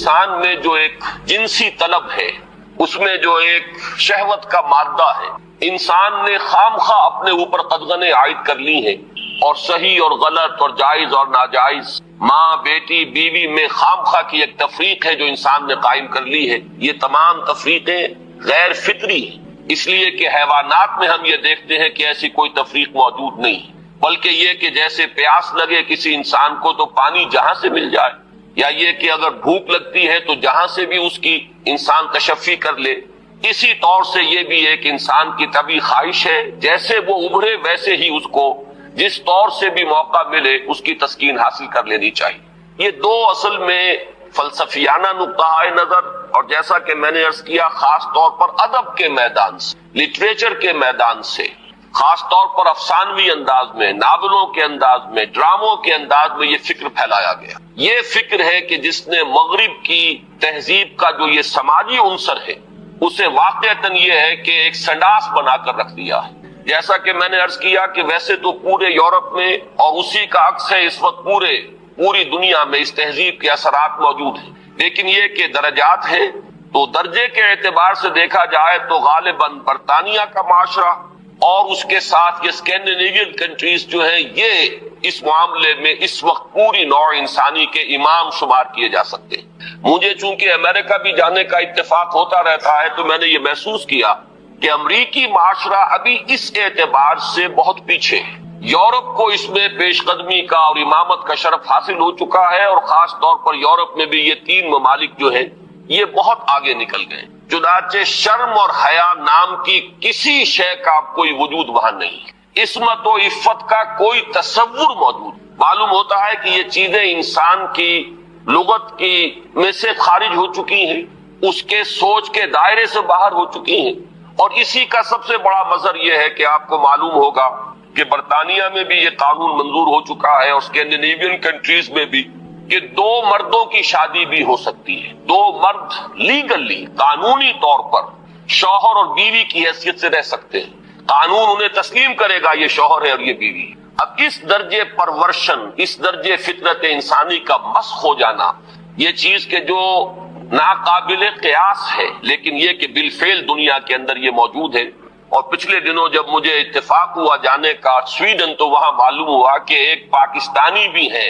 انسان میں جو ایک جنسی طلب ہے، اس میں جو ایک شہوت کا مادہ ہے، انسان نے خامخواہ اپنے اوپر قدغنیں عائد کر لی ہیں، اور صحیح اور غلط اور جائز اور ناجائز، ماں بیٹی بیوی میں خامخواہ کی ایک تفریق ہے جو انسان نے قائم کر لی ہے۔ یہ تمام تفریقیں غیر فطری ہیں، اس لیے کہ حیوانات میں ہم یہ دیکھتے ہیں کہ ایسی کوئی تفریق موجود نہیں، بلکہ یہ کہ جیسے پیاس لگے کسی انسان کو تو پانی جہاں سے مل جائے، یا یہ کہ اگر بھوک لگتی ہے تو جہاں سے بھی اس کی انسان تشفی کر لے، اسی طور سے یہ بھی ایک انسان کی طبعی خواہش ہے، جیسے وہ ابھرے ویسے ہی اس کو جس طور سے بھی موقع ملے اس کی تسکین حاصل کر لینی چاہیے۔ یہ دو اصل میں فلسفیانہ نقطہ نظر، اور جیسا کہ میں نے عرض کیا خاص طور پر ادب کے میدان سے، لٹریچر کے میدان سے، خاص طور پر افسانوی انداز میں، ناولوں کے انداز میں، ڈراموں کے انداز میں یہ فکر پھیلایا گیا۔ یہ فکر ہے کہ جس نے مغرب کی تہذیب کا جو یہ سماجی عنصر ہے اسے واقعتاً یہ ہے کہ ایک سنڈاس بنا کر رکھ دیا ہے۔ جیسا کہ میں نے عرض کیا کہ ویسے تو پورے یورپ میں، اور اسی کا عکس ہے اس وقت پوری دنیا میں، اس تہذیب کے اثرات موجود ہیں، لیکن یہ کہ درجات ہیں۔ تو درجے کے اعتبار سے دیکھا جائے تو غالباً برطانیہ کا معاشرہ اور اس کے ساتھ یہ اسکینڈینیوین کنٹریز جو ہیں، یہ اس معاملے میں اس وقت پوری نوع انسانی کے امام شمار کیے جا سکتے ہیں۔ مجھے چونکہ امریکہ بھی جانے کا اتفاق ہوتا رہتا ہے تو میں نے یہ محسوس کیا کہ امریکی معاشرہ ابھی اس اعتبار سے بہت پیچھے ہے۔ یورپ کو اس میں پیش قدمی کا اور امامت کا شرف حاصل ہو چکا ہے، اور خاص طور پر یورپ میں بھی یہ تین ممالک جو ہیں یہ بہت آگے نکل گئے، چنانچہ شرم اور حیا نام کی کسی شے کا کوئی وجود وہاں نہیں، عصمت و عفت کا کوئی تصور موجود۔ معلوم ہوتا ہے کہ یہ چیزیں انسان کی لغت کی میں سے خارج ہو چکی ہیں، اس کے سوچ کے دائرے سے باہر ہو چکی ہیں، اور اسی کا سب سے بڑا مظہر یہ ہے کہ آپ کو معلوم ہوگا کہ برطانیہ میں بھی یہ قانون منظور ہو چکا ہے، اور اسکینڈینیوین کنٹریز میں بھی، کہ دو مردوں کی شادی بھی ہو سکتی ہے۔ دو مرد لیگلی، قانونی طور پر شوہر اور بیوی کی حیثیت سے رہ سکتے ہیں، قانون انہیں تسلیم کرے گا یہ شوہر ہے اور یہ بیوی ہے۔ اب اس درجے پرورشن، اس درجے فطرت انسانی کا مسخ ہو جانا، یہ چیز کہ جو ناقابل قیاس ہے، لیکن یہ کہ بالفعل دنیا کے اندر یہ موجود ہے۔ اور پچھلے دنوں جب مجھے اتفاق ہوا جانے کا سویڈن، تو وہاں معلوم ہوا کہ ایک پاکستانی بھی ہے،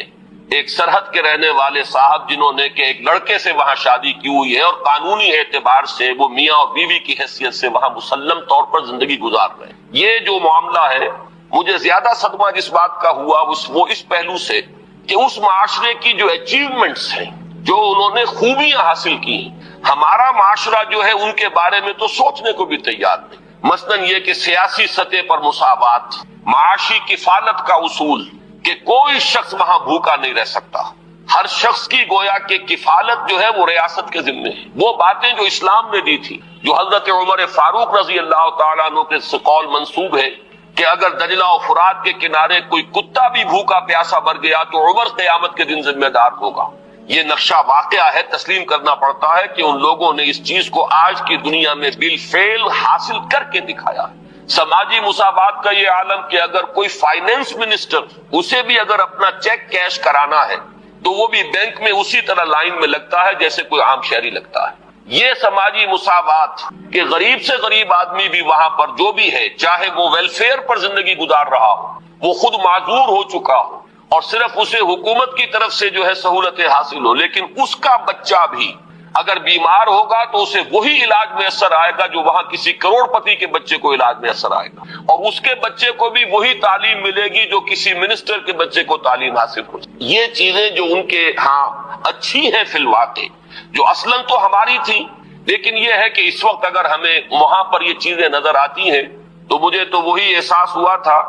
ایک سرحد کے رہنے والے صاحب، جنہوں نے کہ ایک لڑکے سے وہاں شادی کی ہوئی ہے، اور قانونی اعتبار سے وہ میاں اور بیوی کی حیثیت سے وہاں مسلم طور پر زندگی گزار رہے ہیں۔ یہ جو معاملہ ہے، مجھے زیادہ صدمہ جس بات کا ہوا وہ اس پہلو سے کہ اس معاشرے کی جو اچیومنٹس ہیں، جو انہوں نے خوبیاں حاصل کی ہیں، ہمارا معاشرہ جو ہے ان کے بارے میں تو سوچنے کو بھی تیار نہیں۔ مثلاً یہ کہ سیاسی سطح پر مساوات، معاشی کفالت کا اصول کہ کوئی شخص وہاں بھوکا نہیں رہ سکتا، ہر شخص کی گویا کہ کفالت جو ہے وہ ریاست کے ذمے ہے۔ وہ باتیں جو اسلام نے دی تھی، جو حضرت عمر فاروق رضی اللہ تعالیٰ عنہ کے قول منسوب ہے کہ اگر دجلہ و فرات کے کنارے کوئی کتا بھی بھوکا پیاسا مر گیا تو عمر قیامت کے دن ذمہ دار ہوگا۔ یہ نقشہ واقعہ ہے، تسلیم کرنا پڑتا ہے کہ ان لوگوں نے اس چیز کو آج کی دنیا میں بالفعل حاصل کر کے دکھایا۔ سماجی مساوات کا یہ عالم کہ اگر کوئی فائنینس منسٹر، اسے بھی اگر اپنا چیک کیش کرانا ہے تو وہ بھی بینک میں اسی طرح لائن میں لگتا ہے جیسے کوئی عام شہری لگتا ہے۔ یہ سماجی مساوات کہ غریب سے غریب آدمی بھی وہاں پر جو بھی ہے، چاہے وہ ویلفیئر پر زندگی گزار رہا ہو، وہ خود معذور ہو چکا ہو، اور صرف اسے حکومت کی طرف سے جو ہے سہولتیں حاصل ہو، لیکن اس کا بچہ بھی اگر بیمار ہوگا تو اسے وہی علاج میسر آئے گا جو وہاں کسی کروڑ پتی کے بچے کو علاج میسر آئے گا، اور اس کے بچے کو بھی وہی تعلیم ملے گی جو کسی منسٹر کے بچے کو تعلیم حاصل ہو۔ یہ چیزیں جو ان کے ہاں اچھی ہیں فی الواقع، جو اصلاً تو ہماری تھی، لیکن یہ ہے کہ اس وقت اگر ہمیں وہاں پر یہ چیزیں نظر آتی ہیں تو مجھے تو وہی احساس ہوا تھا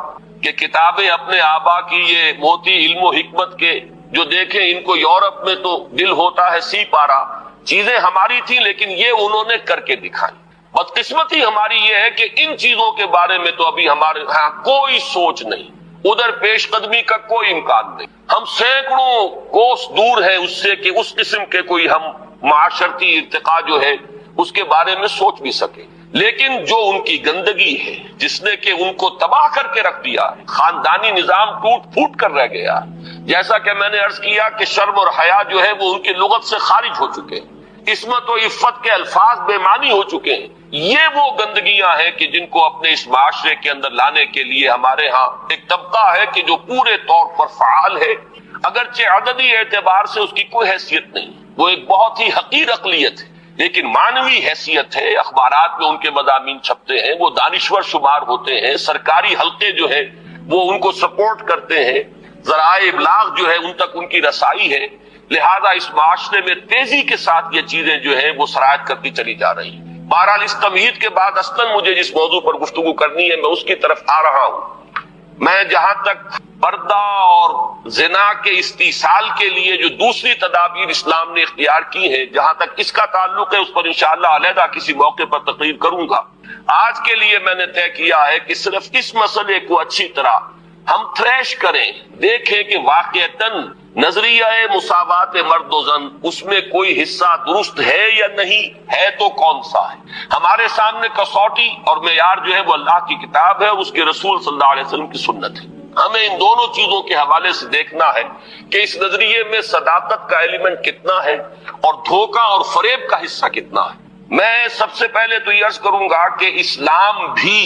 کہ کتابیں اپنے آبا کی یہ موتی علم و حکمت کے جو دیکھیں، ان کو یورپ میں تو دل ہوتا ہے سی پارا، چیزیں ہماری تھیں لیکن یہ انہوں نے کر کے دکھائی۔ بدقسمتی ہماری یہ ہے کہ ان چیزوں کے بارے میں تو ابھی ہمارے ہاں کوئی سوچ نہیں، ادھر پیش قدمی کا کوئی امکان نہیں۔ ہم سینکڑوں کوس دور ہیں اس سے کہ اس قسم کے کوئی ہم معاشرتی ارتقاء جو ہے اس کے بارے میں سوچ بھی سکیں. لیکن جو ان کی گندگی ہے جس نے کہ ان کو تباہ کر کے رکھ دیا ہے، خاندانی نظام ٹوٹ پھوٹ کر رہ گیا. جیسا کہ میں نے عرض کیا کہ شرم اور حیا جو ہے وہ ان کی لغت سے خارج ہو چکے ہیں، عصمت و عفت کے الفاظ بے معنی ہو چکے ہیں. یہ وہ گندگیاں ہیں کہ جن کو اپنے اس معاشرے کے اندر لانے کے لیے ہمارے ہاں ایک طبقہ ہے کہ جو پورے طور پر فعال ہے، اگرچہ عددی اعتبار سے اس کی کوئی حیثیت نہیں، وہ ایک بہت ہی حقیر اقلیت ہے، لیکن معنوی حیثیت ہے. اخبارات میں ان کے مضامین چھپتے ہیں، وہ دانشور شمار ہوتے ہیں، سرکاری حلقے جو ہے وہ ان کو سپورٹ کرتے ہیں، ذرائع ابلاغ جو ہے ان تک ان کی رسائی ہے. لہذا اس معاشرے میں تیزی کے ساتھ یہ چیزیں جو ہے وہ سرایت کرتی چلی جا رہی ہیں. بہرحال اس تمہید کے بعد اصلاً مجھے جس موضوع پر گفتگو کرنی ہے میں اس کی طرف آ رہا ہوں. میں جہاں تک پردہ اور زنا کے استئصال کے لیے جو دوسری تدابیر اسلام نے اختیار کی ہیں، جہاں تک اس کا تعلق ہے اس پر انشاءاللہ علیحدہ کسی موقع پر تقریر کروں گا. آج کے لیے میں نے طے کیا ہے کہ صرف اس مسئلے کو اچھی طرح ہم تھریش کریں، دیکھیں کہ واقعتاً نظریہ مساوات مرد و زن اس میں کوئی حصہ درست ہے یا نہیں ہے، تو کون سا ہے. ہمارے سامنے کسوٹی اور معیار جو ہے وہ اللہ کی کتاب ہے اور اس کے رسول صلی اللہ علیہ وسلم کی سنت ہے. ہمیں ان دونوں چیزوں کے حوالے سے دیکھنا ہے کہ اس نظریے میں صداقت کا ایلیمنٹ کتنا ہے اور دھوکہ اور فریب کا حصہ کتنا ہے. میں سب سے پہلے تو یہ عرض کروں گا کہ اسلام بھی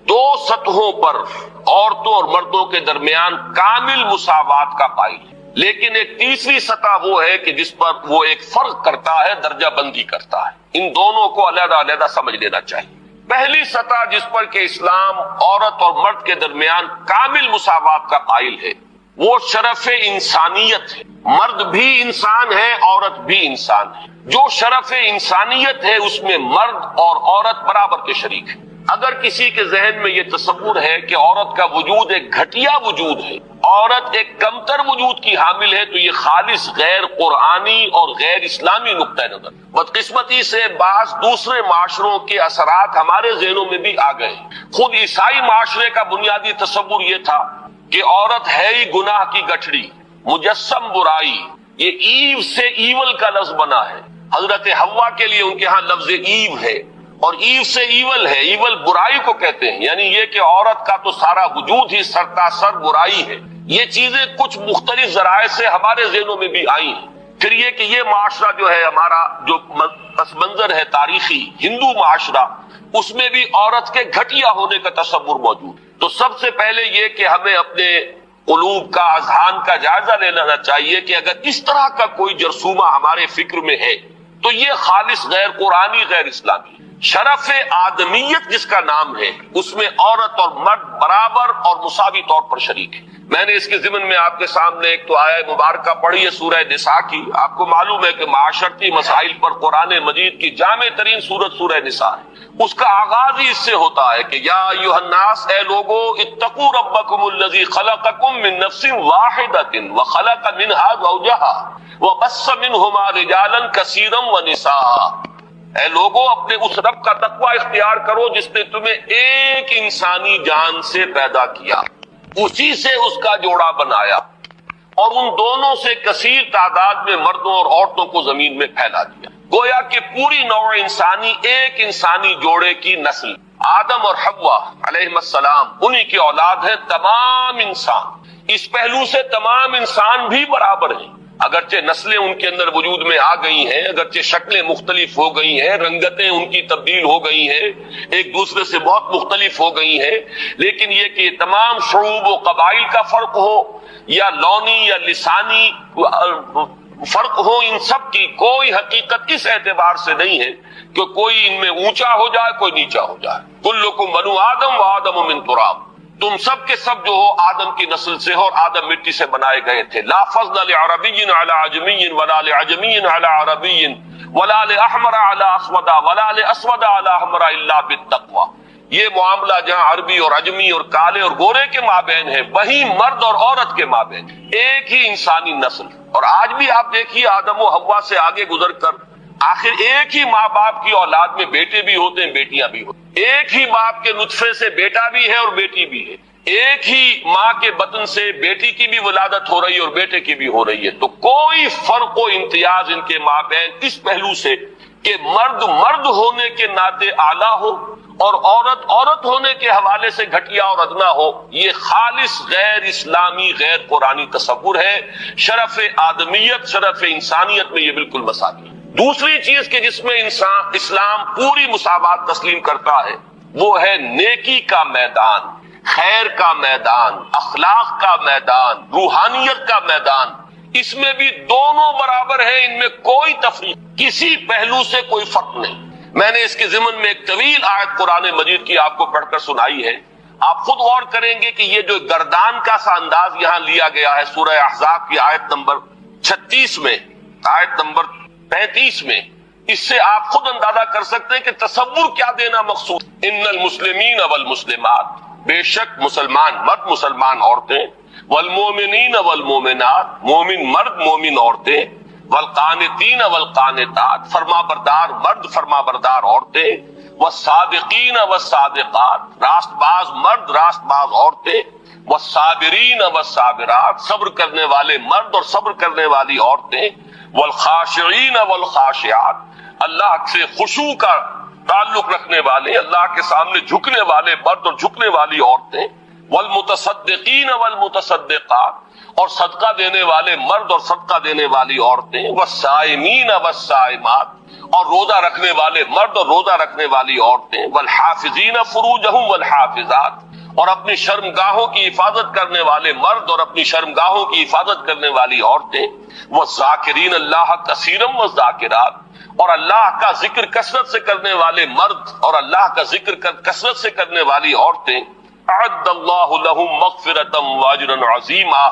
دو سطحوں پر عورتوں اور مردوں کے درمیان کامل مساوات کا قائل ہے، لیکن ایک تیسری سطح وہ ہے کہ جس پر وہ ایک فرق کرتا ہے، درجہ بندی کرتا ہے. ان دونوں کو علیحدہ علیحدہ سمجھ لینا چاہیے. پہلی سطح جس پر کہ اسلام عورت اور مرد کے درمیان کامل مساوات کا قائل ہے وہ شرف انسانیت ہے. مرد بھی انسان ہے، عورت بھی انسان ہے. جو شرف انسانیت ہے اس میں مرد اور عورت برابر کے شریک ہیں. اگر کسی کے ذہن میں یہ تصور ہے کہ عورت کا وجود ایک گھٹیا وجود ہے، عورت ایک کمتر وجود کی حامل ہے، تو یہ خالص غیر قرآنی اور غیر اسلامی نقطہ نظر. بدقسمتی سے بعض دوسرے معاشروں کے اثرات ہمارے ذہنوں میں بھی آ گئے. خود عیسائی معاشرے کا بنیادی تصور یہ تھا کہ عورت ہے ہی گناہ کی گٹھڑی، مجسم برائی. یہ ایو سے ایول کا لفظ بنا ہے. حضرت حوا کے لیے ان کے ہاں لفظ ایو ہے، اور ایو سے ایول ہے. ایول برائی کو کہتے ہیں، یعنی یہ کہ عورت کا تو سارا وجود ہی سرتاسر برائی ہے. یہ چیزیں کچھ مختلف ذرائع سے ہمارے ذہنوں میں بھی آئی ہیں. پھر یہ کہ یہ معاشرہ جو ہے ہمارا جو پس منظر ہے تاریخی ہندو معاشرہ، اس میں بھی عورت کے گھٹیا ہونے کا تصور موجود. تو سب سے پہلے یہ کہ ہمیں اپنے قلوب کا، اذہان کا جائزہ لینا چاہیے کہ اگر اس طرح کا کوئی جرثومہ ہمارے فکر میں ہے تو یہ خالص غیر قرآنی، غیر اسلامی. شرف آدمیت جس کا نام ہے اس میں عورت اور مرد برابر اور مساوی طور پر شریک ہے. میں نے اس کے ضمن میں آپ کے سامنے ایک تو آیہ مبارکہ پڑھی ہے سورہ نساء کی. آپ کو معلوم ہے کہ معاشرتی مسائل پر قرآن مجید کی جامع ترین سورت سورہ نساء ہے. اس کا آغاز ہی اس سے ہوتا ہے کہ یا ایھا الناس، اے لوگو، اتقوا ربکم الذی خلقکم من نفس واحدۃ وخلق منها زوجہا وبث منہما رجالا کثیرا ونساء. اے لوگو، اپنے اس رب کا تقوی اختیار کرو جس نے تمہیں ایک انسانی جان سے پیدا کیا، اسی سے اس کا جوڑا بنایا، اور ان دونوں سے کثیر تعداد میں مردوں اور عورتوں کو زمین میں پھیلا دیا. گویا کہ پوری نوع انسانی ایک انسانی جوڑے کی نسل. آدم اور حوا علیہ السلام انہی کی اولاد ہے. تمام انسان اس پہلو سے تمام انسان بھی برابر ہیں، اگرچہ نسلیں ان کے اندر وجود میں آ گئی ہیں، اگرچہ شکلیں مختلف ہو گئی ہیں، رنگتیں ان کی تبدیل ہو گئی ہیں، ایک دوسرے سے بہت مختلف ہو گئی ہیں، لیکن یہ کہ تمام شعوب و قبائل کا فرق ہو یا لونی یا لسانی فرق ہو، ان سب کی کوئی حقیقت اس اعتبار سے نہیں ہے کہ کوئی ان میں اونچا ہو جائے کوئی نیچا ہو جائے. کلکم بنو آدم و آدم من تراب. تم سب کے سب جو ہو آدم کی نسل سے ہو اور آدم مٹی سے بنائے گئے تھے. لا فضل لعربی علی عجمی ولا لعجمی علی عربی ولا لاحمر علی اسود ولا لاسود علی احمر الا بالتقوی. یہ معاملہ جہاں عربی اور عجمی اور کالے اور گورے کے مابین ہے، وہیں مرد اور عورت کے مابین ایک ہی انسانی نسل. اور آج بھی آپ دیکھیے آدم و حوا سے آگے گزر کر آخر ایک ہی ماں باپ کی اولاد میں بیٹے بھی ہوتے ہیں، بیٹیاں بھی ہوتی ہیں، ایک ہی باپ کے نطفے سے بیٹا بھی ہے اور بیٹی بھی ہے، ایک ہی ماں کے بطن سے بیٹی کی بھی ولادت ہو رہی ہے اور بیٹے کی بھی ہو رہی ہے۔ تو کوئی فرق و امتیاز ان کے مابین اس پہلو سے کہ مرد مرد ہونے کے ناطے اعلیٰ ہو اور عورت عورت ہونے کے حوالے سے گھٹیا اور ادنا ہو، یہ خالص غیر اسلامی غیر قرآنی تصور ہے۔ شرف آدمیت، شرف انسانیت میں یہ بالکل مساوی ہے۔ دوسری چیز کہ جس میں اسلام پوری مساوات تسلیم کرتا ہے وہ ہے نیکی کا میدان، خیر کا میدان، اخلاق کا میدان، روحانیت کا میدان، اس میں بھی دونوں برابر ہیں، ان میں کوئی تفریق، کسی پہلو سے کوئی فرق نہیں۔ میں نے اس کے ضمن میں ایک طویل آیت قرآن مجید کی آپ کو پڑھ کر سنائی ہے، آپ خود غور کریں گے کہ یہ جو گردان کا سا انداز یہاں لیا گیا ہے سورہ احزاب کی آیت نمبر 36 میں، آیت نمبر 35 میں، اس سے آپ خود اندازہ کر سکتے ہیں کہ تصور کیا دینا مقصود۔ ان المسلمین والمسلمات، بے شک مسلمان مرد مسلمان عورتیں، والمومنین والمومنات، مومن مرد مومن عورتیں، والقانتین والقانتات، فرما بردار مرد فرما بردار عورتیں، والصادقین والصادقات، راست باز مرد راست باز عورتیں، والصابرین والصابرات، صبر کرنے والے مرد اور صبر کرنے والی عورتیں، والخاشعین والخاشعات، اللہ سے خشوع کا تعلق رکھنے والے، اللہ کے سامنے جھکنے والے مرد اور جھکنے والی عورتیں، والمتصدقین والمتصدقات، اور صدقہ دینے والے مرد اور صدقہ دینے والی عورتیں، والصائمین والصائمات، اور روزہ رکھنے والے مرد اور روزہ رکھنے والی عورتیں، والحافظین فروجہم والحافظات، اور اپنی شرمگاہوں کی حفاظت کرنے والے مرد اور اپنی شرمگاہوں کی حفاظت کرنے والی عورتیں، والذاکرین اللہ کثیرا والذاکرات، اور اللہ کا ذکر کثرت سے کرنے والے مرد اور اللہ کا ذکر کثرت سے کرنے والی عورتیں، اعد اللہ لہم مغفرۃ واجرا عظیما،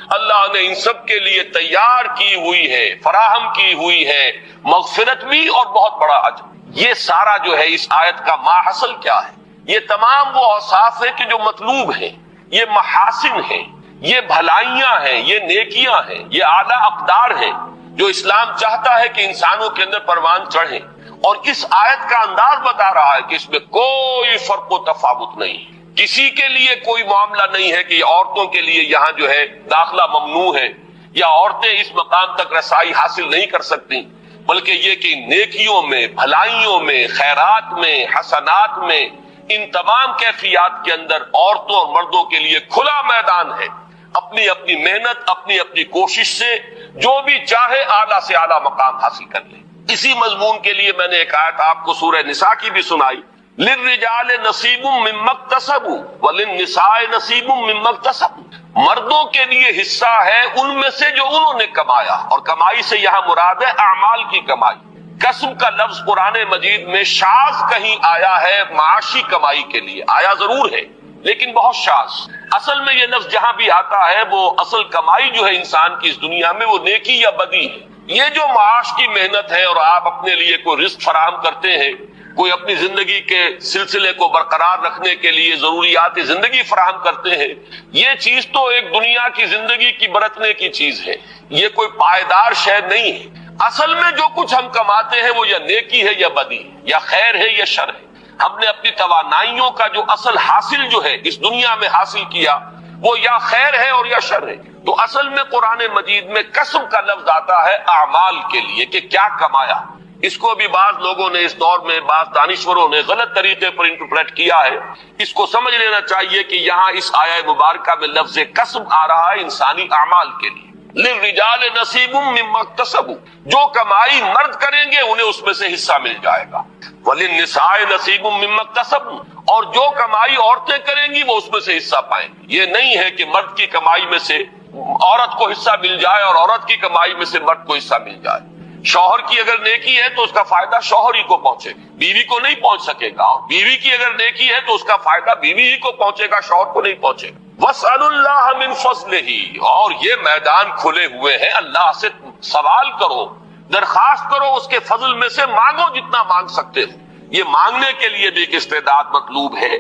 اللہ نے ان سب کے لیے تیار کی ہوئی ہے، فراہم کی ہوئی ہے مغفرت بھی اور بہت بڑا اجر۔ یہ سارا جو ہے اس آیت کا ماحصل کیا ہے؟ یہ تمام وہ اوصاف ہیں کہ جو مطلوب ہیں، یہ محاسن ہیں، یہ بھلائیاں ہیں، یہ نیکیاں ہیں، یہ اعلیٰ اقدار ہیں جو اسلام چاہتا ہے کہ انسانوں کے اندر پروان چڑھیں، اور اس آیت کا انداز بتا رہا ہے کہ اس میں کوئی فرق و تفاوت نہیں، کسی کے لیے کوئی معاملہ نہیں ہے کہ عورتوں کے لیے یہاں جو ہے داخلہ ممنوع ہے یا عورتیں اس مقام تک رسائی حاصل نہیں کر سکتی، بلکہ یہ کہ نیکیوں میں، بھلائیوں میں، خیرات میں، حسنات میں، ان تمام کیفیات کے اندر عورتوں اور مردوں کے لیے کھلا میدان ہے، اپنی اپنی محنت، اپنی اپنی کوشش سے جو بھی چاہے اعلیٰ سے اعلیٰ مقام حاصل کر لے۔ اسی مضمون کے لیے میں نے ایک آیت آپ کو سورہ نساء کی بھی سنائی، للرجال نصیب مما اکتسبوا وللنساء نصیب مما اکتسبوا، مردوں کے لیے حصہ ہے ان میں سے جو انہوں نے کمایا، اور کمائی سے یہاں مراد ہے اعمال کی کمائی۔ کسب کا لفظ قرآن مجید میں شاذ کہیں آیا ہے معاشی کمائی کے لیے، آیا ضرور ہے لیکن بہت شاذ۔ اصل میں یہ لفظ جہاں بھی آتا ہے وہ اصل کمائی جو ہے انسان کی اس دنیا میں وہ نیکی یا بدی ہے۔ یہ جو معاش کی محنت ہے اور آپ اپنے لیے کوئی رزق فراہم کرتے ہیں، کوئی اپنی زندگی کے سلسلے کو برقرار رکھنے کے لیے ضروریات زندگی فراہم کرتے ہیں، یہ چیز تو ایک دنیا کی زندگی کی برتنے کی چیز ہے، یہ کوئی پائیدار شے نہیں ہے۔ اصل میں جو کچھ ہم کماتے ہیں وہ یا نیکی ہے یا بدی ہے، یا خیر ہے یا شر ہے۔ ہم نے اپنی توانائیوں کا جو اصل حاصل جو ہے اس دنیا میں حاصل کیا وہ یا خیر ہے اور یا شر ہے۔ تو اصل میں قرآن مجید میں کسب کا لفظ آتا ہے اعمال کے لیے کہ کیا کمایا۔ اس کو بھی بعض لوگوں نے اس دور میں، بعض دانشوروں نے غلط طریقے پر انٹرپریٹ کیا ہے۔ اس کو سمجھ لینا چاہیے کہ یہاں اس آیہ مبارکہ میں لفظ کسب آ رہا ہے انسانی اعمال کے لیے۔ للرجال نصیب مما اکتسبوا، جو کمائی مرد کریں گے انہیں اس میں سے حصہ مل جائے گا، وللنساء نصیب مما اکتسبن، اور جو کمائی عورتیں کریں گی وہ اس میں سے حصہ پائیں گی۔ یہ نہیں ہے کہ مرد کی کمائی میں سے عورت کو حصہ مل جائے اور عورت کی کمائی میں سے مرد کو حصہ مل جائے۔ شوہر کی اگر نیکی ہے تو اس کا فائدہ شوہر ہی کو پہنچے گا، بیوی کو نہیں پہنچ سکے گا، اور بیوی کی اگر نیکی ہے تو اس کا فائدہ بیوی ہی کو پہنچے گا، شوہر کو نہیں پہنچے گا۔ وَاسْأَلُوا اللَّهَ مِنْ فَضْلِهِ، اور یہ میدان کھلے ہوئے ہیں، اللہ سے سوال کرو، درخواست کرو، اس کے فضل میں سے مانگو جتنا مانگ سکتے ہو۔ یہ مانگنے کے لیے بھی ایک استعداد مطلوب ہے۔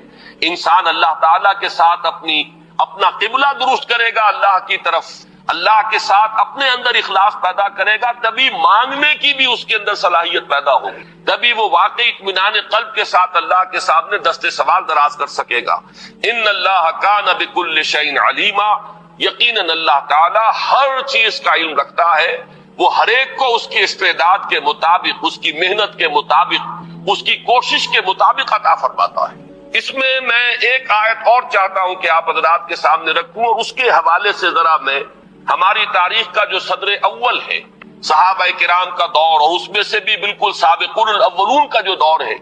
انسان اللہ تعالیٰ کے ساتھ اپنا قبلہ درست کرے گا اللہ کی طرف، اللہ کے ساتھ اپنے اندر اخلاص پیدا کرے گا، تبھی مانگنے کی بھی اس کے اندر صلاحیت پیدا ہوگی، تبھی وہ واقعی اطمینان قلب کے ساتھ اللہ کے سامنے دست سوال دراز کر سکے گا۔ ان اللہ کان بکل شیء علیما، یقیناً اللہ تعالی ہر چیز کا علم رکھتا ہے، وہ ہر ایک کو اس کی استعداد کے مطابق، اس کی محنت کے مطابق، اس کی کوشش کے مطابق عطا فرماتا ہے۔ اس میں ایک آیت اور چاہتا ہوں کہ آپ حضرات کے سامنے رکھوں، اور اس کے حوالے سے ذرا میں ہماری تاریخ کا جو صدر اول ہے، صحابہ کرام کا دور، اور اس میں سے بھی بالکل سابقون الاولون کا جو دور ہے،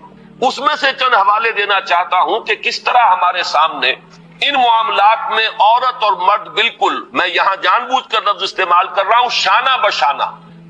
اس میں سے چند حوالے دینا چاہتا ہوں کہ کس طرح ہمارے سامنے ان معاملات میں عورت اور مرد بالکل، میں یہاں جان بوجھ کر لفظ استعمال کر رہا ہوں شانہ بشانہ،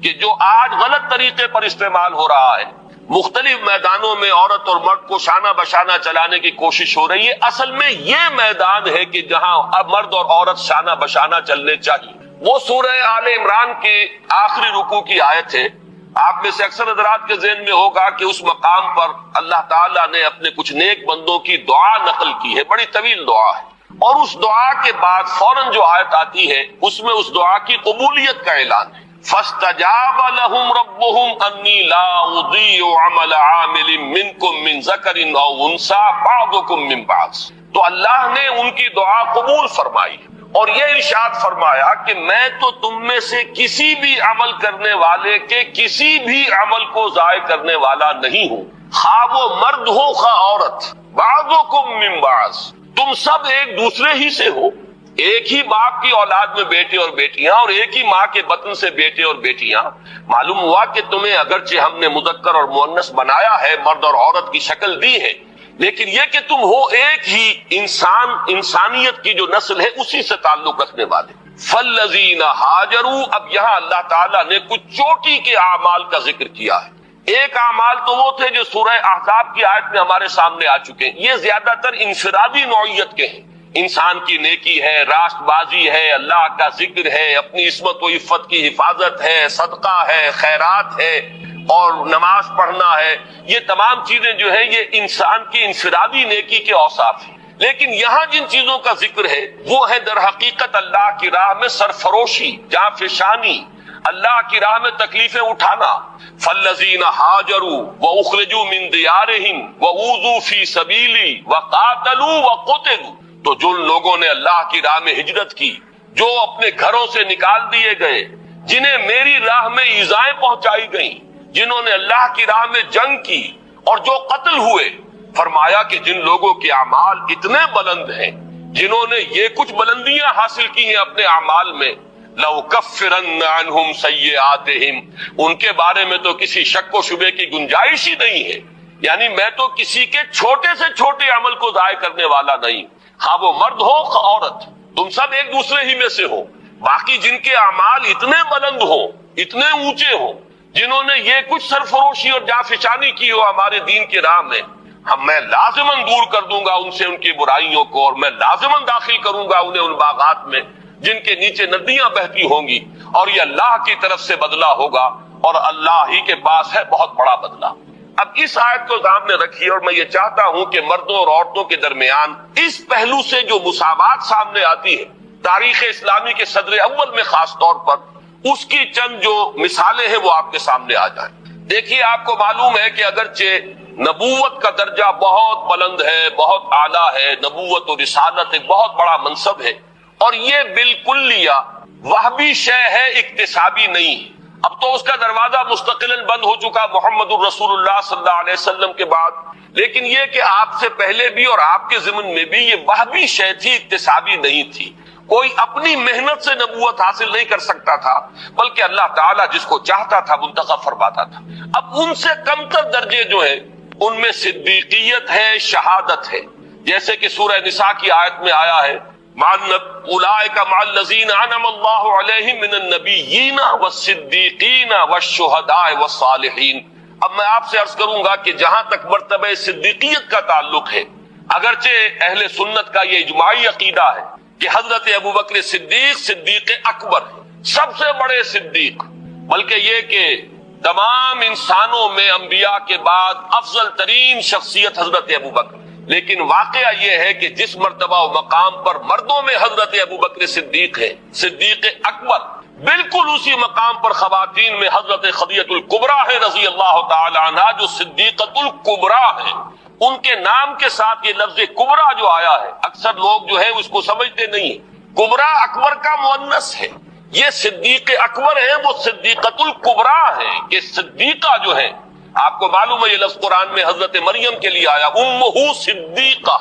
کہ جو آج غلط طریقے پر استعمال ہو رہا ہے، مختلف میدانوں میں عورت اور مرد کو شانہ بشانہ چلانے کی کوشش ہو رہی ہے، اصل میں یہ میدان ہے کہ جہاں اب مرد اور عورت شانہ بشانہ چلنے چاہیے۔ وہ سورہ آل عمران کے آخری رکوع کی آیت ہے، آپ میں سے اکثر حضرات کے ذہن میں ہوگا کہ اس مقام پر اللہ تعالیٰ نے اپنے کچھ نیک بندوں کی دعا نقل کی ہے، بڑی طویل دعا ہے، اور اس دعا کے بعد فوراً جو آیت آتی ہے اس میں اس دعا کی قبولیت کا اعلان ہے۔ فاستجاب لهم ربهم انی لا اضیع عمل عامل منکم من ذکر او انثی بعضکم من بعض، تو اللہ نے ان کی دعا قبول فرمائی اور یہ ارشاد فرمایا کہ میں تو تم میں سے کسی بھی عمل کرنے والے کے کسی بھی عمل کو ضائع کرنے والا نہیں ہوں، خواہ وہ مرد ہو خواہ عورت، بعضکم من بعض، تم سب ایک دوسرے ہی سے ہو، ایک ہی باپ کی اولاد میں بیٹے اور بیٹیاں، اور ایک ہی ماں کے بطن سے بیٹے اور بیٹیاں۔ معلوم ہوا کہ تمہیں اگرچہ ہم نے مذکر اور مؤنث بنایا ہے، مرد اور عورت کی شکل دی ہے، لیکن یہ کہ تم ہو ایک ہی انسان، انسانیت کی جو نسل ہے اسی سے تعلق رکھنے والے۔ فالذین ہاجروا، اب یہاں اللہ تعالیٰ نے کچھ چوٹی کے اعمال کا ذکر کیا ہے۔ ایک اعمال تو وہ تھے جو سورہ احزاب کی آیت میں ہمارے سامنے آ چکے ہیں، یہ زیادہ تر انفرادی نوعیت کے ہیں، انسان کی نیکی ہے، راست بازی ہے، اللہ کا ذکر ہے، اپنی عصمت و عفت کی حفاظت ہے، صدقہ ہے، خیرات ہے، اور نماز پڑھنا ہے، یہ تمام چیزیں جو ہیں یہ انسان کی انفرادی نیکی کے اوصاف ہیں۔ لیکن یہاں جن چیزوں کا ذکر ہے وہ ہے در حقیقت اللہ کی راہ میں سرفروشی، جانفشانی، اللہ کی راہ میں تکلیفیں اٹھانا۔ فالذین ہاجروا واخرجوا من دیارہم واوذوا فی سبیلی وقاتلوا وقتلوا، تو جن لوگوں نے اللہ کی راہ میں ہجرت کی، جو اپنے گھروں سے نکال دیے گئے، جنہیں میری راہ میں ایذائیں پہنچائی گئیں، جنہوں نے اللہ کی راہ میں جنگ کی اور جو قتل ہوئے، فرمایا کہ جن لوگوں کے اعمال اتنے بلند ہیں، جنہوں نے یہ کچھ بلندیاں حاصل کی ہیں اپنے اعمال میں، لَأُكَفِّرَنَّ عَنْهُمْ سَيِّئَاتِهِمْ، ان کے بارے میں تو کسی شک و شبے کی گنجائش ہی نہیں ہے، یعنی میں تو کسی کے چھوٹے سے چھوٹے عمل کو ضائع کرنے والا نہیں، ہاں وہ مرد ہو خواہ عورت، تم سب ایک دوسرے ہی میں سے ہو۔ باقی جن کے اعمال اتنے بلند ہوں، اتنے اونچے ہوں، جنہوں نے یہ کچھ سرفروشی اور جانفشانی کی ہو ہمارے دین کی راہ میں، میں لازماً دور کر دوں گا ان سے ان کی برائیوں کو، اور میں لازماً داخل کروں گا انہیں ان باغات میں جن کے نیچے ندیاں بہتی ہوں گی، اور یہ اللہ کی طرف سے بدلہ ہوگا، اور اللہ ہی کے پاس ہے بہت بڑا بدلہ۔ اب اس آیت کو سامنے رکھیے، اور میں یہ چاہتا ہوں کہ مردوں اور عورتوں کے درمیان اس پہلو سے جو مساوات سامنے آتی ہے تاریخ اسلامی کے صدر اول میں خاص طور پر، اس کی چند جو مثالیں ہیں وہ آپ کے سامنے آ جائیں۔ دیکھیے، آپ کو معلوم ہے کہ اگرچہ نبوت کا درجہ بہت بلند ہے، بہت اعلیٰ ہے، نبوت و رسالت ایک بہت بڑا منصب ہے، اور یہ بالکلیہ وہبی شے ہے، اکتسابی نہیں ہے۔ اب تو اس کا دروازہ مستقلاً بند ہو چکا محمد الرسول اللہ صلی اللہ علیہ وسلم کے بعد، لیکن یہ کہ آپ سے پہلے بھی اور آپ کے ضمن میں بھی یہ وہبی شے تھی، اکتسابی نہیں تھی۔ کوئی اپنی محنت سے نبوت حاصل نہیں کر سکتا تھا، بلکہ اللہ تعالیٰ جس کو چاہتا تھا منتخب فرماتا تھا۔ اب ان سے کمتر درجے جو ہیں ان میں صدیقیت ہے، شہادت ہے، جیسے کہ سورہ نساء کی آیت میں آیا ہے، اولئک مع الذین انعم اللہ علیہم من النبیین والصدیقین والشہداء والصالحین۔ اب میں آپ سے عرض کروں گا کہ جہاں تک مرتبہ صدیقیت کا تعلق ہے، اگرچہ اہل سنت کا یہ اجماعی عقیدہ ہے کہ حضرت ابوبکر صدیق صدیق اکبر سب سے بڑے صدیق، بلکہ یہ کہ تمام انسانوں میں انبیاء کے بعد افضل ترین شخصیت حضرت ابوبکر، لیکن واقعہ یہ ہے کہ جس مرتبہ و مقام پر مردوں میں حضرت ابو بکر صدیق ہے، صدیق اکبر، بالکل اسی مقام پر خواتین میں حضرت خدیجہ الکبریٰ ہے رضی اللہ تعالی عنہا، جو صدیقۃ الکبریٰ ہے۔ ان کے نام کے ساتھ یہ لفظ کبریٰ جو آیا ہے، اکثر لوگ جو ہے اس کو سمجھتے نہیں ہیں۔ کبریٰ اکبر کا مؤنث ہے، یہ صدیق اکبر ہے، وہ صدیقۃ الکبریٰ ہے کہ صدیقہ جو ہے، آپ کو معلوم ہے یہ لفظ قرآن میں حضرت مریم کے لیے آیا، امہ صدیقہ،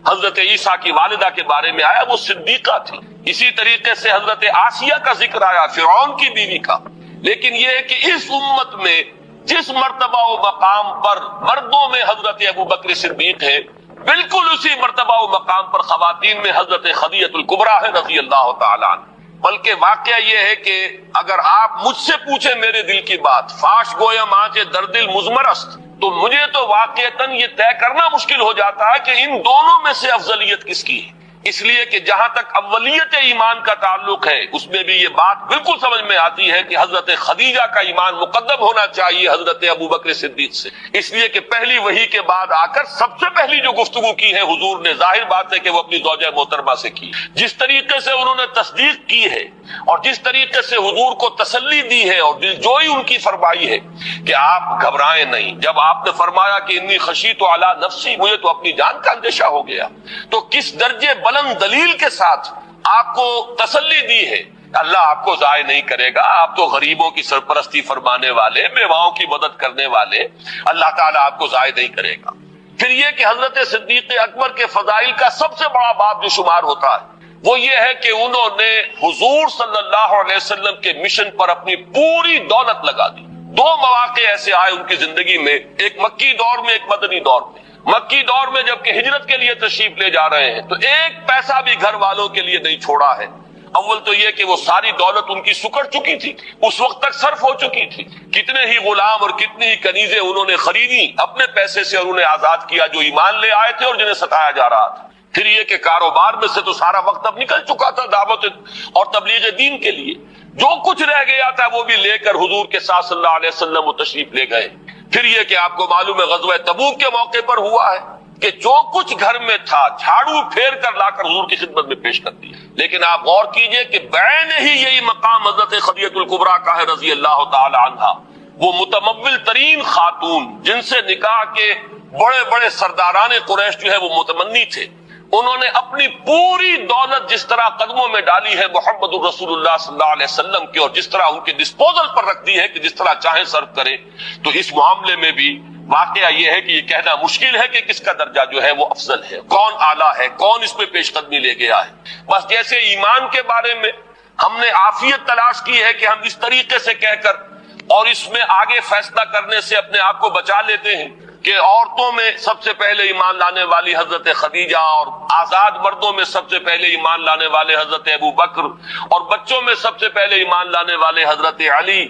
حضرت عیسیٰ کی والدہ کے بارے میں آیا، وہ صدیقہ تھی۔ اسی طریقے سے حضرت آسیہ کا ذکر آیا، فرعون کی بیوی کا۔ لیکن یہ ہے کہ اس امت میں جس مرتبہ و مقام پر مردوں میں حضرت ابو بکر صدیق ہے، بالکل اسی مرتبہ و مقام پر خواتین میں حضرت خدیجہ الکبریٰ ہے رضی اللہ تعالیٰ عنہ۔ بلکہ واقعہ یہ ہے کہ اگر آپ مجھ سے پوچھیں میرے دل کی بات، فاش گویم آنچ در دل مضمر است، تو مجھے تو واقعتاً یہ طے کرنا مشکل ہو جاتا ہے کہ ان دونوں میں سے افضلیت کس کی ہے۔ اس لیے کہ جہاں تک اولیت ایمان کا تعلق ہے، اس میں بھی یہ بات بالکل سمجھ میں آتی ہے کہ حضرت خدیجہ کا ایمان مقدم ہونا چاہیے حضرت ابو بکر صدیق سے، اس لیے کہ پہلی وحی کے بعد آ کر سب سے پہلی جو گفتگو کی ہے حضور نے، ظاہر بات ہے کہ وہ اپنی زوجہ محترمہ سے کی۔ جس طریقے سے انہوں نے تصدیق کی ہے اور جس طریقے سے حضور کو تسلی دی ہے اور دلجوئی ان کی فرمائی ہے کہ آپ گھبرائیں نہیں، جب آپ نے فرمایا کہ انی خشیت علی نفسی، مجھے تو اپنی جان کا اندیشہ ہو گیا، تو کس درجے بلند دلیل کے ساتھ آپ کو تسلی دی ہے۔ اللہ آپ کو ضائع نہیں کرے گا، آپ تو غریبوں کی سرپرستی فرمانے والے، بیواؤں کی مدد کرنے والے، اللہ تعالیٰ آپ کو ضائع نہیں کرے گا۔ پھر یہ کہ حضرت صدیق اکبر کے فضائل کا سب سے بڑا باب جو شمار ہوتا ہے وہ یہ ہے کہ انہوں نے حضور صلی اللہ علیہ وسلم کے مشن پر اپنی پوری دولت لگا دی۔ دو مواقع ایسے آئے ان کی زندگی میں، ایک مکی دور میں، ایک مدنی دور میں۔ مکی دور میں جبکہ ہجرت کے لیے تشریف لے جا رہے ہیں تو ایک پیسہ بھی گھر والوں کے لیے نہیں چھوڑا ہے۔ اول تو یہ کہ وہ ساری دولت ان کی سکڑ چکی تھی، اس وقت تک صرف ہو چکی تھی، کتنے ہی غلام اور کتنی ہی کنیزیں انہوں نے خریدی اپنے پیسے سے اور انہیں آزاد کیا جو ایمان لے آئے تھے اور جنہیں ستایا جا رہا تھا۔ پھر یہ کہ کاروبار میں سے تو سارا وقت اب نکل چکا تھا دعوت اور تبلیغ دین کے لیے، جو کچھ رہ گیا تھا وہ بھی لے کر حضور کے ساتھ صلی اللہ علیہ وسلم وہ تشریف لے گئے۔ پھر یہ کہ آپ کو معلوم ہے غزوہ تبوک کے موقع پر ہوا ہے کہ جو کچھ گھر میں تھا جھاڑو پھیر کر لا کر حضور کی خدمت میں پیش کر دیا۔ لیکن آپ غور کیجئے کہ بعین ہی یہی مقام حضرت خدیجہ الکبریٰ کا ہے رضی اللہ تعالی عنہا، وہ متمول ترین خاتون جن سے نکاح کے بڑے بڑے سرداران قریش جو ہے وہ متمنی تھے، انہوں نے اپنی پوری دولت جس طرح قدموں میں ڈالی ہے محمد الرسول اللہ صلی اللہ علیہ وسلم کی، اور جس طرح ان کے ڈسپوزل پر رکھ دی ہے کہ جس طرح چاہیں صرف کرے، تو اس معاملے میں بھی واقعہ یہ ہے کہ یہ کہنا مشکل ہے کہ کس کا درجہ جو ہے وہ افضل ہے، کون اعلیٰ ہے، کون اس میں پیش قدمی لے گیا ہے۔ بس جیسے ایمان کے بارے میں ہم نے عافیت تلاش کی ہے کہ ہم اس طریقے سے کہہ کر اور اس میں آگے فیصلہ کرنے سے اپنے آپ کو بچا لیتے ہیں کہ عورتوں میں سب سے پہلے ایمان لانے والی حضرت خدیجہ، اور آزاد مردوں میں سب سے پہلے ایمان لانے والے حضرت ابو بکر، اور بچوں میں سب سے پہلے ایمان لانے والے حضرت علی،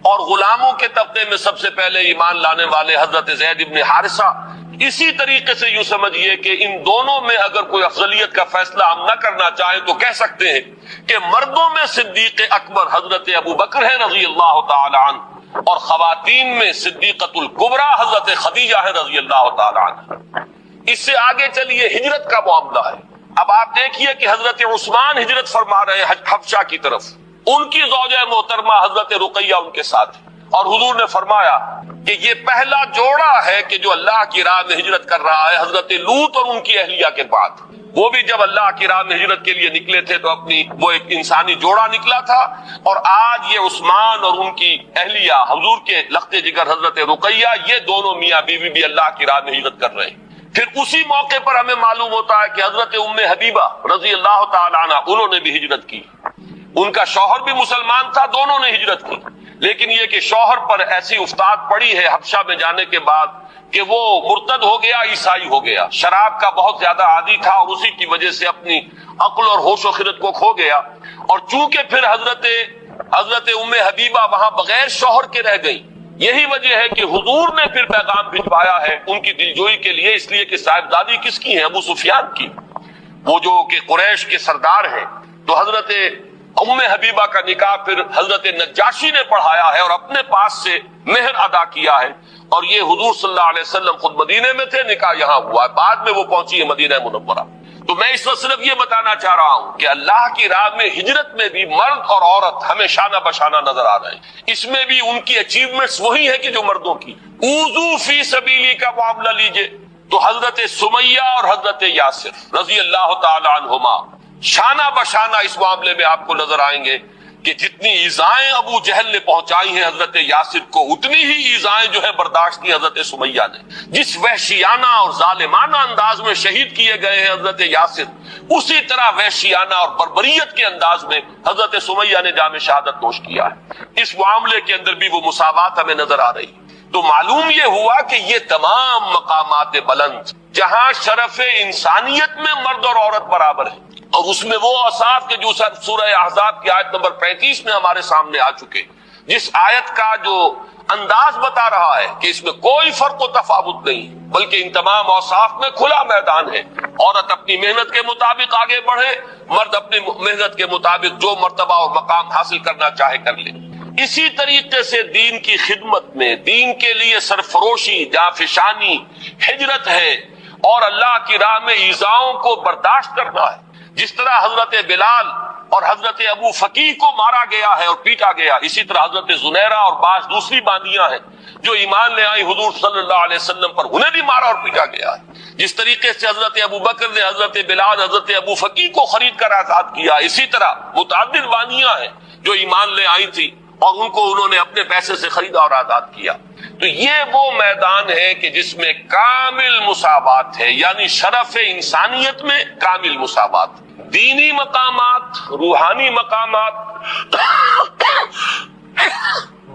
اور غلاموں کے طبقے میں سب سے پہلے ایمان لانے والے حضرت زید بن حارثہ۔ اسی طریقے سے یوں سمجھیے کہ ان دونوں میں اگر کوئی افضلیت کا فیصلہ ہم نہ کرنا چاہیں تو کہہ سکتے ہیں کہ مردوں میں صدیق اکبر حضرت ابو بکر ہے رضی اللہ تعالی عنہ، اور خواتین میں صدیقۃ الکبریٰ حضرت خدیجہ ہے رضی اللہ تعالی عنہ۔ اس سے آگے چلیے، ہجرت کا معاملہ ہے۔ اب آپ دیکھیے کہ حضرت عثمان ہجرت فرما رہے ہیں حبشہ کی طرف، ان کی زوجہ محترمہ حضرت رقیہ ان کے ساتھ، اور حضور نے فرمایا کہ یہ پہلا جوڑا ہے کہ جو اللہ کی راہ میں ہجرت کر رہا ہے، حضرت لوط اور ان کی اہلیہ کے بعد۔ وہ بھی جب اللہ کی راہ میں ہجرت کے لیے نکلے تھے تو اپنی وہ ایک انسانی جوڑا نکلا تھا، اور آج یہ عثمان اور ان کی اہلیہ حضور کے لخت جگر حضرت رقیہ، یہ دونوں میاں بیوی بھی اللہ کی راہ میں ہجرت کر رہے ہیں۔ پھر اسی موقع پر ہمیں معلوم ہوتا ہے کہ حضرت ام حبیبہ رضی اللہ تعالی عنہ انہوں نے بھی ہجرت کی، ان کا شوہر بھی مسلمان تھا، دونوں نے ہجرت کی، لیکن یہ کہ شوہر پر ایسی افتاد پڑی ہے حبشہ میں جانے کے بعد کہ وہ مرتد ہو گیا، عیسائی ہو گیا، شراب کا بہت زیادہ عادی تھا اور اسی کی وجہ سے اپنی عقل اور ہوش و خرد کو کھو گیا، اور چونکہ پھر حضرت ام حبیبہ وہاں بغیر شوہر کے رہ گئی، یہی وجہ ہے کہ حضور نے پھر پیغام بھجوایا ہے ان کی دلجوئی کے لیے، اس لیے کہ صاحبزادی کس کی ہے؟ ابو سفیان کی، وہ جو کہ قریش کے سردار ہیں۔ تو حضرت ام حبیبہ کا نکاح پھر حضرت نجاشی نے پڑھایا ہے اور اپنے پاس سے مہر ادا کیا ہے، اور یہ حضور صلی اللہ علیہ وسلم خود مدینے میں تھے، نکاح یہاں ہوا ہے، بعد میں وہ پہنچی ہے مدینہ منورہ۔ تو میں اس وقت صرف یہ بتانا چاہ رہا ہوں کہ اللہ کی راہ میں ہجرت میں بھی مرد اور عورت ہمیں شانہ بشانہ نظر آ رہے ہیں، اس میں بھی ان کی اچیومنٹس وہی ہے کہ جو مردوں کی۔ اوذو فی سبیلی کا معاملہ لیجئے تو حضرت سمیہ اور حضرت یاسر رضی اللہ تعالی عنہما شانہ بشانہ اس معاملے میں آپ کو نظر آئیں گے کہ جتنی ایذائیں ابو جہل نے پہنچائی ہیں حضرت یاسر کو، اتنی ہی ایذائیں جو ہے برداشت کی حضرت سمیہ نے۔ جس وحشیانہ اور ظالمانہ انداز میں شہید کیے گئے ہیں حضرت یاسر، اسی طرح وحشیانہ اور بربریت کے انداز میں حضرت سمیہ نے جام شہادت نوش کیا ہے۔ اس معاملے کے اندر بھی وہ مساوات ہمیں نظر آ رہی۔ تو معلوم یہ ہوا کہ یہ تمام مقامات بلند جہاں شرف انسانیت میں مرد اور عورت برابر ہیں، اور اس میں وہ اوصاف کے جو سورہ احزاب کی آیت نمبر 35 میں ہمارے سامنے آ چکے، جس آیت کا جو انداز بتا رہا ہے کہ اس میں کوئی فرق و تفاوت نہیں، بلکہ ان تمام اوصاف میں کھلا میدان ہے۔ عورت اپنی محنت کے مطابق آگے بڑھے، مرد اپنی محنت کے مطابق جو مرتبہ اور مقام حاصل کرنا چاہے کر لے۔ اسی طریقے سے دین کی خدمت میں، دین کے لیے سرفروشی، جانفشانی، ہجرت ہے، اور اللہ کی راہ میں ایذاؤں کو برداشت کرنا ہے۔ جس طرح حضرت بلال اور حضرت ابو فقیہ کو مارا گیا ہے اور پیٹا گیا، اسی طرح حضرت زنیرہ اور بعض دوسری باندیاں ہیں جو ایمان لے آئی حضور صلی اللہ علیہ وسلم پر، انہیں بھی مارا اور پیٹا گیا ہے۔ جس طریقے سے حضرت ابو بکر نے حضرت بلال، حضرت ابو فقیہ کو خرید کر آزاد کیا، اسی طرح متعدد باندیاں ہیں جو ایمان لے آئی تھی اور ان کو انہوں نے اپنے پیسے سے خریدا اور آزاد کیا۔ تو یہ وہ میدان ہے کہ جس میں کامل مساوات ہے، یعنی شرف انسانیت میں کامل مساوات۔ دینی مقامات، روحانی مقامات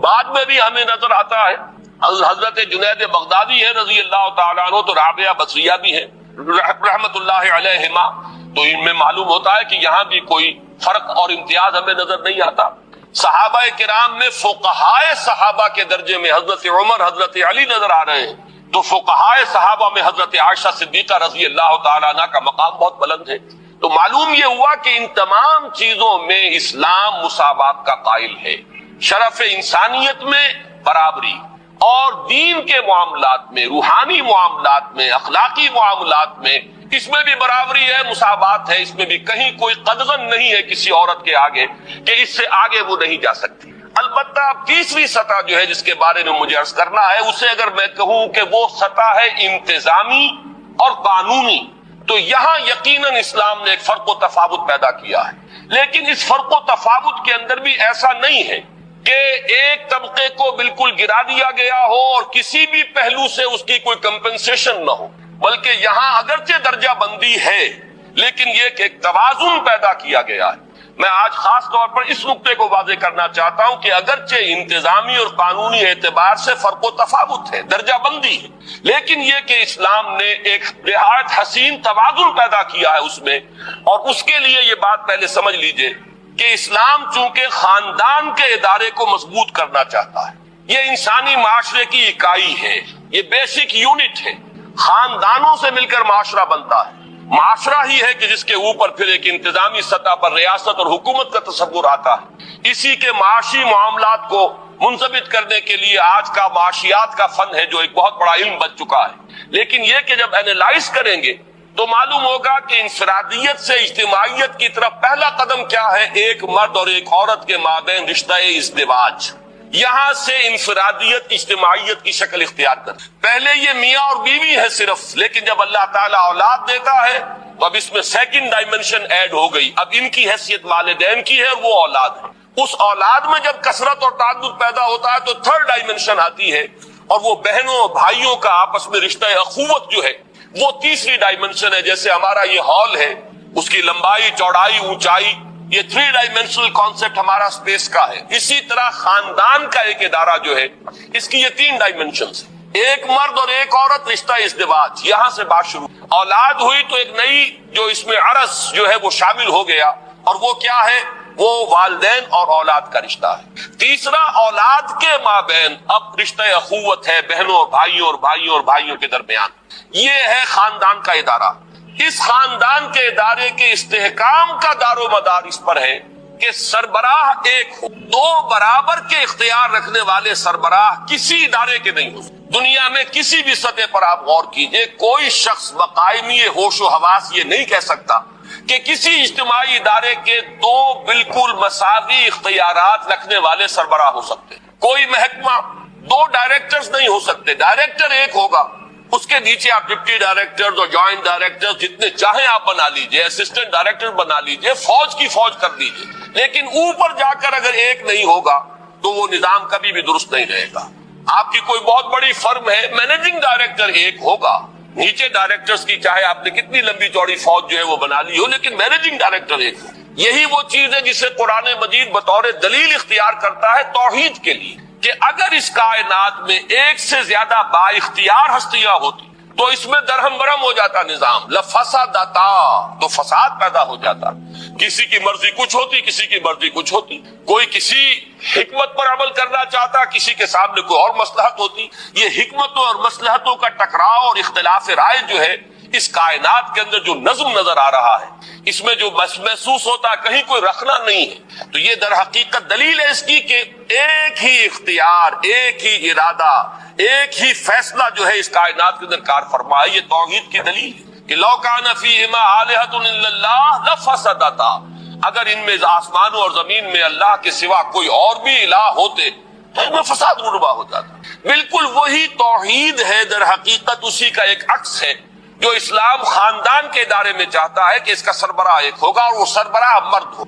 بعد میں بھی ہمیں نظر آتا ہے۔ حضرت جنید بغدادی ہے رضی اللہ تعالیٰ عنہ، تو رابعہ بصریہ بھی ہے رحمت اللہ علیہما، تو ان میں معلوم ہوتا ہے کہ یہاں بھی کوئی فرق اور امتیاز ہمیں نظر نہیں آتا۔ صحابہ کرام میں فقہائے صحابہ کے درجے میں حضرت عمر، حضرت علی نظر آ رہے ہیں، تو فقہائے صحابہ میں حضرت عائشہ صدیقہ رضی اللہ تعالیٰ عنہ کا مقام بہت بلند ہے۔ تو معلوم یہ ہوا کہ ان تمام چیزوں میں اسلام مساوات کا قائل ہے، شرف انسانیت میں برابری، اور دین کے معاملات میں، روحانی معاملات میں، اخلاقی معاملات میں اس میں بھی برابری ہے، مساوات ہے، اس میں بھی کہیں کوئی قدغن نہیں ہے کسی عورت کے آگے کہ اس سے آگے وہ نہیں جا سکتی۔ البتہ تیسری سطح جو ہے جس کے بارے میں مجھے عرض کرنا ہے، اسے اگر میں کہوں کہ وہ سطح ہے انتظامی اور قانونی، تو یہاں یقیناً اسلام نے ایک فرق و تفاوت پیدا کیا ہے، لیکن اس فرق و تفاوت کے اندر بھی ایسا نہیں ہے کہ ایک طبقے کو بالکل گرا دیا گیا ہو اور کسی بھی پہلو سے اس کی کوئی کمپنسیشن نہ ہو، بلکہ یہاں اگرچہ درجہ بندی ہے لیکن یہ کہ ایک توازن پیدا کیا گیا ہے۔ میں آج خاص طور پر اس نقطے کو واضح کرنا چاہتا ہوں کہ اگرچہ انتظامی اور قانونی اعتبار سے فرق و تفاوت ہے، درجہ بندی ہے، لیکن یہ کہ اسلام نے ایک نہایت حسین توازن پیدا کیا ہے اس میں، اور اس کے لیے یہ بات پہلے سمجھ لیجئے کہ اسلام چونکہ خاندان کے ادارے کو مضبوط کرنا چاہتا ہے، یہ انسانی معاشرے کی اکائی ہے، یہ بیسک یونٹ ہے، خاندانوں سے مل کر معاشرہ بنتا ہے، معاشرہ ہی ہے کہ جس کے اوپر پھر ایک انتظامی سطح پر ریاست اور حکومت کا تصور آتا ہے۔ اسی کے معاشی معاملات کو منضبط کرنے کے لیے آج کا معاشیات کا فن ہے جو ایک بہت بڑا علم بن چکا ہے، لیکن یہ کہ جب اینالائز کریں گے تو معلوم ہوگا کہ انفرادیت سے اجتماعیت کی طرف پہلا قدم کیا ہے، ایک مرد اور ایک عورت کے مابین رشتہ ازدواج، یہاں سے انفرادیت اجتماعیت کی شکل اختیار کر۔ پہلے یہ میاں اور بیوی ہے صرف، لیکن جب اللہ تعالیٰ اولاد دیتا ہے تو اب اس میں سیکنڈ ڈائمنشن ایڈ ہو گئی، اب ان کی حیثیت والدین کی ہے اور وہ اولاد ہے۔ اس اولاد میں جب کثرت اور تعدد پیدا ہوتا ہے تو تھرڈ ڈائمنشن آتی ہے، اور وہ بہنوں بھائیوں کا آپس میں رشتہ اخوت جو ہے وہ تیسری ڈائمنشن ہے۔ جیسے ہمارا یہ ہال ہے، اس کی لمبائی، چوڑائی، اونچائی، یہ 3 ڈائمینشنل کانسیپٹ ہمارا سپیس کا ہے۔ اسی طرح خاندان کا ایک ادارہ جو ہے اس کی یہ 3 ڈائمینشنز، ایک مرد اور ایک عورت، رشتہ ازدواج، یہاں سے بات شروع۔ اولاد ہوئی تو ایک نئی جو اس میں عرص جو ہے وہ شامل ہو گیا، اور وہ کیا ہے، وہ والدین اور اولاد کا رشتہ ہے۔ تیسرا اولاد کے مابین اب رشتہ اخوت ہے، بہنوں اور بھائیوں اور بھائیوں کے درمیان، یہ ہے خاندان کا ادارہ۔ اس خاندان کے ادارے کے استحکام کا دار و مدار اس پر ہے کہ سربراہ ایک ہو، دو برابر کے اختیار رکھنے والے سربراہ کسی ادارے کے نہیں ہو سکتے۔ دنیا میں کسی بھی سطح پر آپ غور کیجئے، کوئی شخص بقائمی ہوش و حواس یہ نہیں کہہ سکتا کہ کسی اجتماعی ادارے کے دو بالکل مساوی اختیارات رکھنے والے سربراہ ہو سکتے۔ کوئی محکمہ دو ڈائریکٹرز نہیں ہو سکتے، ڈائریکٹر ایک ہوگا، اس کے نیچے آپ ڈپٹی ڈائریکٹر اور جوائنٹ ڈائریکٹر جتنے چاہیں آپ بنا لیجئے، اسسٹنٹ ڈائریکٹر بنا لیجئے، فوج کی فوج کر لیجئے، لیکن اوپر جا کر اگر ایک نہیں ہوگا تو وہ نظام کبھی بھی درست نہیں رہے گا۔ آپ کی کوئی بہت بڑی فرم ہے، مینیجنگ ڈائریکٹر ایک ہوگا، نیچے ڈائریکٹرز کی چاہے آپ نے کتنی لمبی چوڑی فوج جو ہے وہ بنا لی ہو، لیکن مینیجنگ ڈائریکٹر ایک ہو۔ یہی وہ چیز ہے جسے قرآن مجید بطور دلیل اختیار کرتا ہے توحید کے لیے، کہ اگر اس کائنات میں ایک سے زیادہ با اختیار ہستیاں ہوتی تو اس میں درہم برہم ہو جاتا نظام، لفسدتا، تو فساد پیدا ہو جاتا، کسی کی مرضی کچھ ہوتی، کسی کی مرضی کچھ ہوتی، کوئی کسی حکمت پر عمل کرنا چاہتا، کسی کے سامنے کوئی اور مصلحت ہوتی۔ یہ حکمتوں اور مصلحتوں کا ٹکراؤ اور اختلاف رائے جو ہے اس کائنات کے اندر جو نظم نظر آ رہا ہے، اس میں جو محسوس ہوتا ہے کہیں کوئی رکھنا نہیں ہے، تو یہ در حقیقت دلیل ہے اس کی کہ ایک ہی اختیار، ایک ہی ارادہ، ایک ہی فیصلہ جو ہے اس کائنات کے اندر کار فرما ہے۔ یہ توحید کی دلیل ہے کہ لو کان فیہما آلہۃ الا اللہ لفسدتا، اگر ان میں آسمانوں اور زمین میں اللہ کے سوا کوئی اور بھی الہ ہوتے تو ان میں فساد رونما ہو جاتا۔ بالکل وہی توحید ہے، در حقیقت اسی کا ایک عکس ہے جو اسلام خاندان کے ادارے میں چاہتا ہے کہ اس کا سربراہ ایک ہوگا اور وہ سربراہ مرد ہو۔